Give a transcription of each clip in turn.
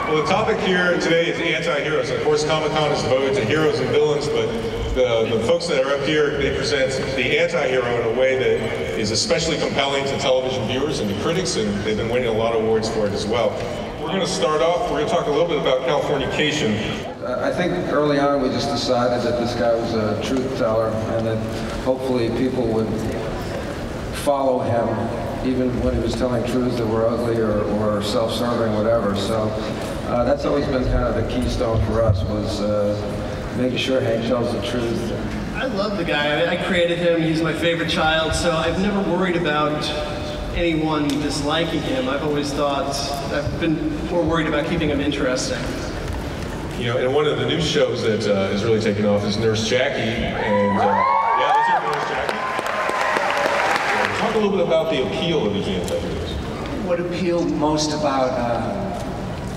Well, the topic here today is anti-heroes. Of course, Comic-Con is devoted to heroes and villains, but the folks that are up here, they present the anti-hero in a way that is especially compelling to television viewers and to critics, and they've been winning a lot of awards for it as well. We're going to start off, we're going to talk a little bit about Californication. I think early on we just decided that this guy was a truth teller and that hopefully people would follow him even when he was telling truths that were ugly or self-serving, whatever. So that's always been kind of the keystone for us, was making sure Hank tells the truth. I love the guy. I created him. He's my favorite child, so I've never worried about anyone disliking him. I've always thought, I've been more worried about keeping him interesting. You know, and one of the new shows that is really taking off is Nurse Jackie, and yeah, let's hear from Nurse Jackie. Talk a little bit about the appeal of these anti-heroes. What appealed most about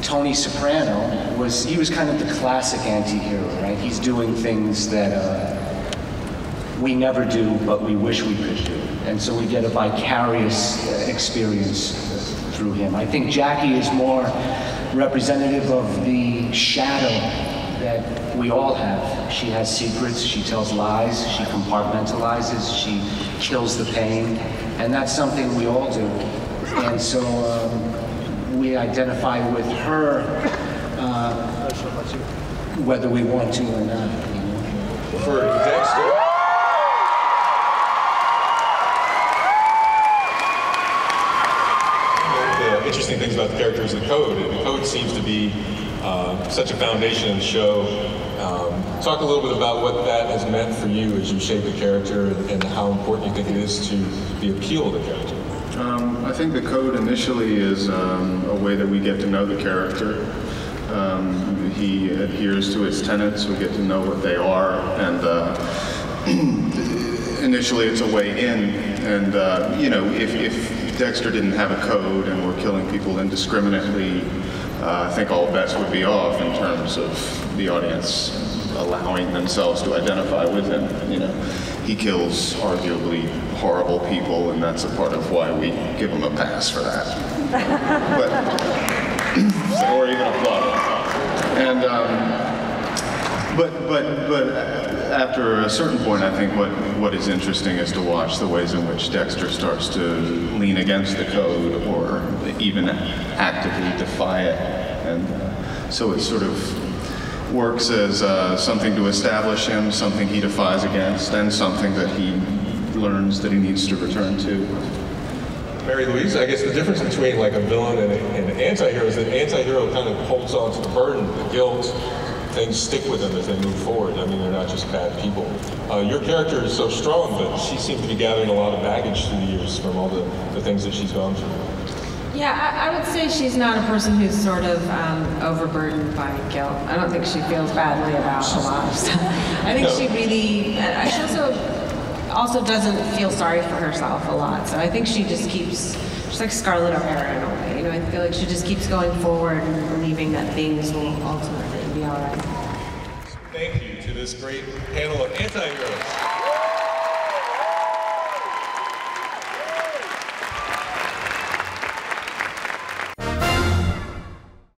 Tony Soprano was he was kind of the classic anti-hero, right? He's doing things that we never do, but we wish we could do. And so we get a vicarious experience through him. I think Jackie is more representative of the shadow that we all have. She has secrets, she tells lies, she compartmentalizes, she kills the pain, and that's something we all do. And so we identify with her whether we want to or not. You know? For Dexter. Interesting things about the character is the code. The code seems to be such a foundation in the show. Talk a little bit about what that has meant for you as you shape the character and how important you think it is to the appeal of the character. I think the code initially is a way that we get to know the character. He adheres to its tenets, we get to know what they are, and initially it's a way in, and you know, if Dexter didn't have a code and were killing people indiscriminately, I think all bets would be off in terms of the audience allowing themselves to identify with him. You know, he kills arguably horrible people, and that's a part of why we give him a pass for that. Or even applaud him. And but after a certain point, I think what is interesting is to watch the ways in which Dexter starts to lean against the code or even actively defy it. And so it sort of works as something to establish him, something he defies against, and something that he learns that he needs to return to. Mary Louise, I guess the difference between like a villain and an anti-hero is that an anti-hero kind of holds on to the burden, the guilt. Things stick with them as they move forward. I mean, they're not just bad people. Your character is so strong, but she seems to be gathering a lot of baggage through the years from all the things that she's gone through. Yeah, I would say she's not a person who's sort of overburdened by guilt. I don't think she feels badly about a lot of stuff. I think she really, she also doesn't feel sorry for herself a lot. So I think she just keeps, she's like Scarlett O'Hara in a way. You know, I feel like she just keeps going forward and believing that things will ultimately be all right. Thank you to this great panel of anti-heroes.